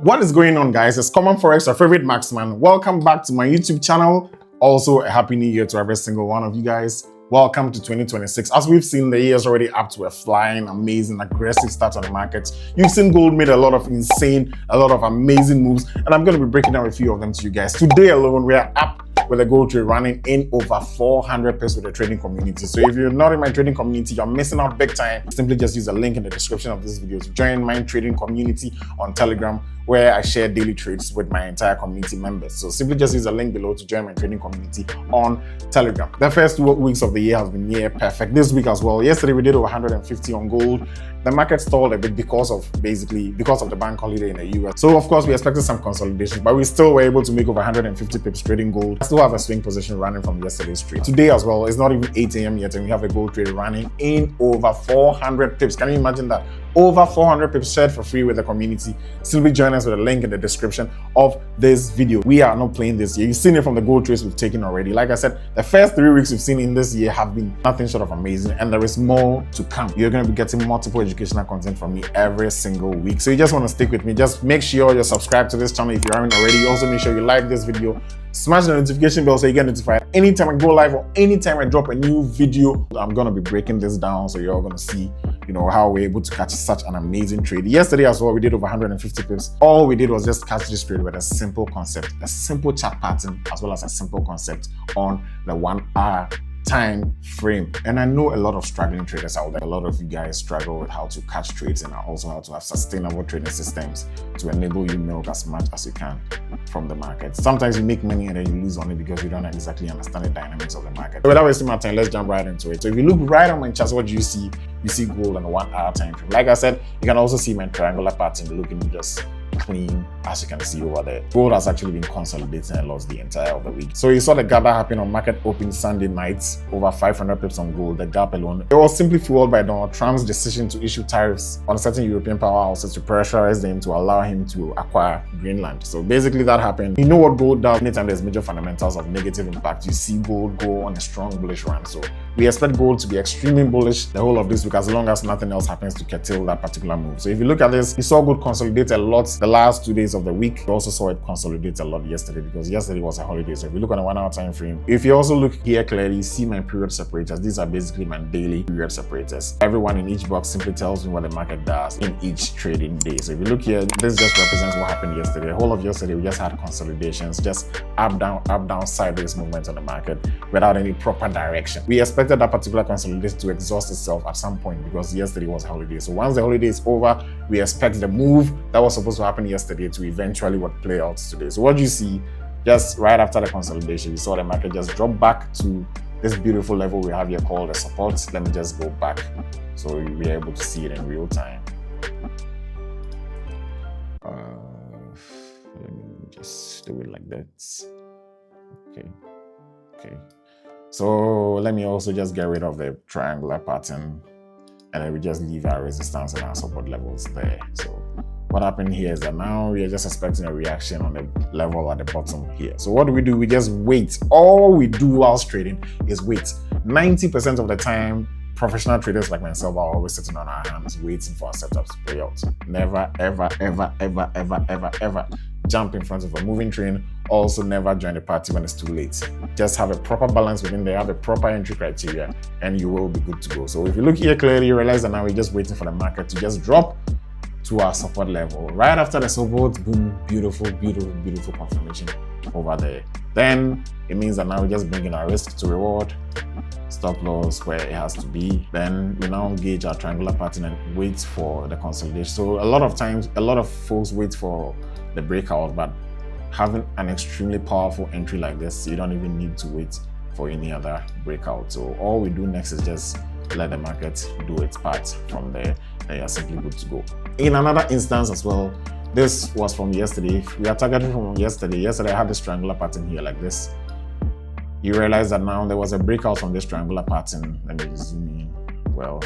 What is going on, guys? It's Common Forex, your favorite marksman. Welcome back to my YouTube channel. Also, a happy new year to every single one of you guys. Welcome to 2026. As we've seen, the year is already up to a flying, amazing, aggressive start on the market. You've seen gold made a lot of amazing moves, and I'm going to be breaking down a few of them to you guys. Today alone, we are up with a gold trade running in over 400 pips with the trading community. So if you're not in my trading community, you're missing out big time. Simply just use the link in the description of this video to join my trading community on Telegram, where I share daily trades with my entire community members. So simply just use the link below to join my trading community on Telegram. The first 2 weeks of the year has been near perfect. This week as well. Yesterday we did over 150 on gold. The market stalled a bit because of the bank holiday in the US. So of course we expected some consolidation, but we still were able to make over 150 pips trading gold. I still have a swing position running from yesterday's trade. Today as well, it's not even 8 a.m. yet and we have a gold trade running in over 400 pips. Can you imagine that? Over 400 pips shared for free with the community. Simply join us with a link in the description of this video. We are not playing this year. You've seen it from the gold trades we've taken already. Like I said, the first 3 weeks we've seen in this year have been nothing short of amazing, and there is more to come. You're going to be getting multiple educational content from me every single week. So you just want to stick with me. Just make sure you're subscribed to this channel if you aren't already. Also make sure you like this video. Smash the notification bell so you get notified anytime I go live or anytime I drop a new video. I'm going to be breaking this down so you're all going to see, how we're able to catch such an amazing trade. Yesterday as well, we did over 150 pips. All we did was just catch this trade with a simple concept, a simple chart pattern, as well as a simple concept on the 1 hour time frame. And I know a lot of struggling traders out there. A lot of you guys struggle with how to catch trades and also how to have sustainable trading systems to enable you milk as much as you can from the market. Sometimes you make money and then you lose on it because you don't exactly understand the dynamics of the market. So without wasting my time, let's jump right into it. So if you look right on my chart, what do you see? You see gold on the 1 hour time frame. Like I said, you can also see my triangular pattern looking just clean, as you can see over there. Gold has actually been consolidating and lost the entire of the week. So you saw the gap that happened on market open Sunday night, over 500 pips on gold. The gap alone, it was simply fueled by Donald Trump's decision to issue tariffs on certain European powerhouses to pressurize them to allow him to acquire Greenland. So basically that happened. You know what gold does? Anytime there's major fundamentals of negative impact, you see gold go on a strong bullish run. So we expect gold to be extremely bullish the whole of this week, as long as nothing else happens to curtail that particular move. So if you look at this, you saw gold consolidate a lot the last 2 days of the week. You also saw it consolidate a lot yesterday because yesterday was a holiday. So if you look on a 1 hour time frame, if you also look here clearly, you see my period separators. These are basically my daily period separators. Everyone in each box simply tells me what the market does in each trading day. So if you look here, this just represents what happened yesterday. The whole of yesterday, we just had consolidations, just up, down, sideways movements on the market without any proper direction. We expected that particular consolidation to exhaust itself at some point because yesterday was a holiday. So once the holiday is over, we expect the move that was supposed to happen yesterday to eventually play out today. So what you see, just right after the consolidation, you saw the market just drop back to this beautiful level we have here called the support. Let me just go back so you'll be able to see it in real time. Let me just do it like that. Okay. So let me also just get rid of the triangular pattern, and then we just leave our resistance and our support levels there. So what happened here is that now we are just expecting a reaction on the level at the bottom here. So what do? We just wait. All we do whilst trading is wait. 90% of the time, professional traders like myself are always sitting on our hands waiting for our setups to play out. Never, ever jump in front of a moving train. Also never join the party when it's too late. Just have a proper balance within there, have a proper entry criteria, and you will be good to go. So if you look here clearly, you realize that now we're just waiting for the market to just drop to our support level. Right after the support, boom, beautiful confirmation over there. Then it means that now we're just bringing our risk to reward, stop loss where it has to be. Then we now gauge our triangular pattern and wait for the consolidation. So a lot of times, a lot of folks wait for the breakout, but having an extremely powerful entry like this, you don't even need to wait for any other breakout. So all we do next is just let the market do its part from there, and you're simply good to go. In another instance as well, this was from yesterday. We are targeting from yesterday. Yesterday I had this triangular pattern here like this. You realize that now there was a breakout from this triangular pattern. Let me zoom in. Well,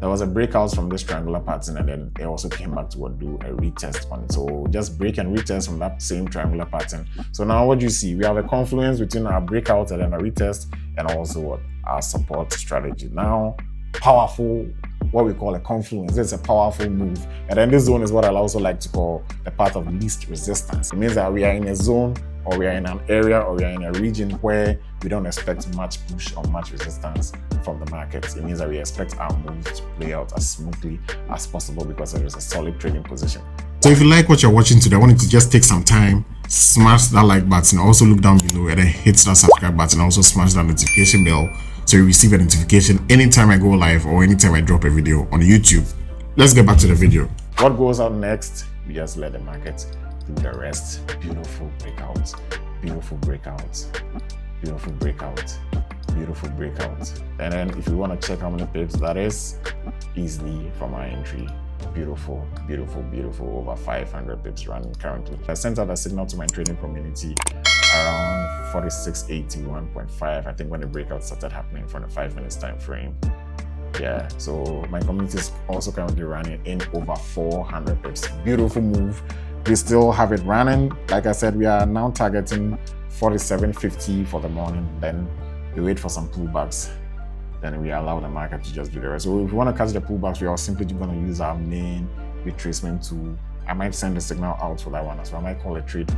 there was a breakout from this triangular pattern, and then it also came back to do a retest on it. So just break and retest from that same triangular pattern. So now what do you see? We have a confluence between our breakout and then a retest, and also our support strategy. Now, powerful what we call a confluence. It's a powerful move. And then this zone is what I also like to call the path of least resistance. It means that we are in a zone, or we are in an area, or we are in a region where we don't expect much push or much resistance from the markets. It means that we expect our moves to play out as smoothly as possible because there is a solid trading position. So if you like what you're watching today, I want you to just take some time, smash that like button, also look down below and then hit that subscribe button, also smash that notification bell so you receive a notification anytime I go live or anytime I drop a video on YouTube. Let's get back to the video. What goes out next? We just let the market do the rest. Beautiful breakout, beautiful breakout, beautiful breakout, beautiful breakout. And then if you want to check how many pips that is, easily from our entry. Beautiful, beautiful, beautiful. Over 500 pips running currently. I sent out a signal to my trading community around 4681.5. I think when the breakout started happening from the 5 minutes time frame. Yeah, so my community is also currently running in over 400 pips. Beautiful move. We still have it running. Like I said, we are now targeting 47.50 for the morning. Then we wait for some pullbacks. Then we allow the market to just do the rest. So if we want to catch the pullbacks, we are simply going to use our main retracement tool. I might send a signal out for that one as well. I might call a trade.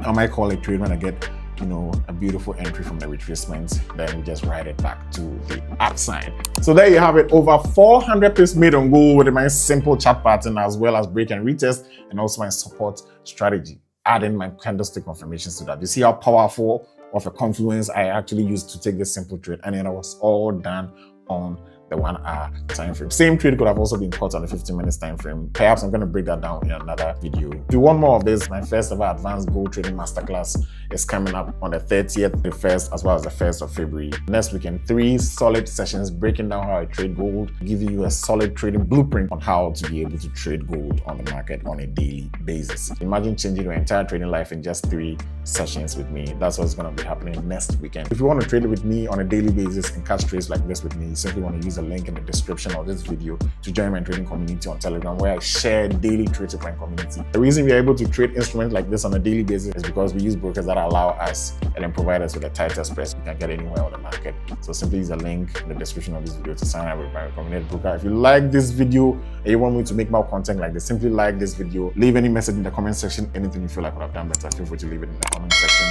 I might call a trade when I get, a beautiful entry from the retracement. Then we just ride it back to the upside. So there you have it. Over 400 pips made on gold with my simple chart pattern, as well as break and retest, and also my support strategy. Adding my candlestick confirmations to that. You see how powerful of a confluence I actually used to take this simple trade, and it was all done on the 1 hour time frame. Same trade could have also been caught on the 15 minutes time frame. Perhaps I'm going to break that down in another video. If you want more of this, my first ever advanced gold trading masterclass is coming up on the 30th, the 1st, as well as the 1st of February. Next weekend, 3 solid sessions breaking down how I trade gold, giving you a solid trading blueprint on how to be able to trade gold on the market on a daily basis. Imagine changing your entire trading life in just 3 sessions with me. That's what's going to be happening next weekend. If you want to trade with me on a daily basis and catch trades like this with me, you simply want to use a link in the description of this video to join my trading community on Telegram, where I share daily trades with my community. The reason we are able to trade instruments like this on a daily basis is because we use brokers that allow us and then provide us with a tightest price we can get anywhere on the market. So simply use the link in the description of this video to sign up with my recommended broker. If you like this video and you want me to make more content like this, simply like this video, leave any message in the comment section. Anything you feel like I could have done better, feel free to leave it in the comment section.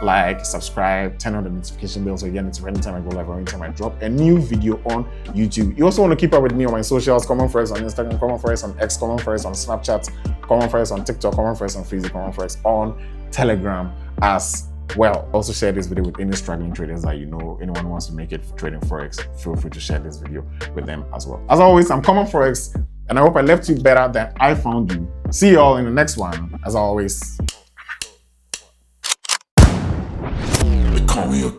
Like, subscribe, turn on the notification bell so you get notified anytime I go live or anytime I drop a new video on YouTube. You also want to keep up with me on my socials: KOMMONFOREX on Instagram, KOMMONFOREX on X, KOMMONFOREX on Snapchat, KOMMONFOREX on TikTok, KOMMONFOREX on Facebook, KOMMONFOREX on Telegram as well. Also share this video with any struggling traders that you know. Anyone who wants to make it trading Forex, feel free to share this video with them as well. As always, I'm KOMMONFOREX, and I hope I left you better than I found you. See you all in the next one. As always, call me a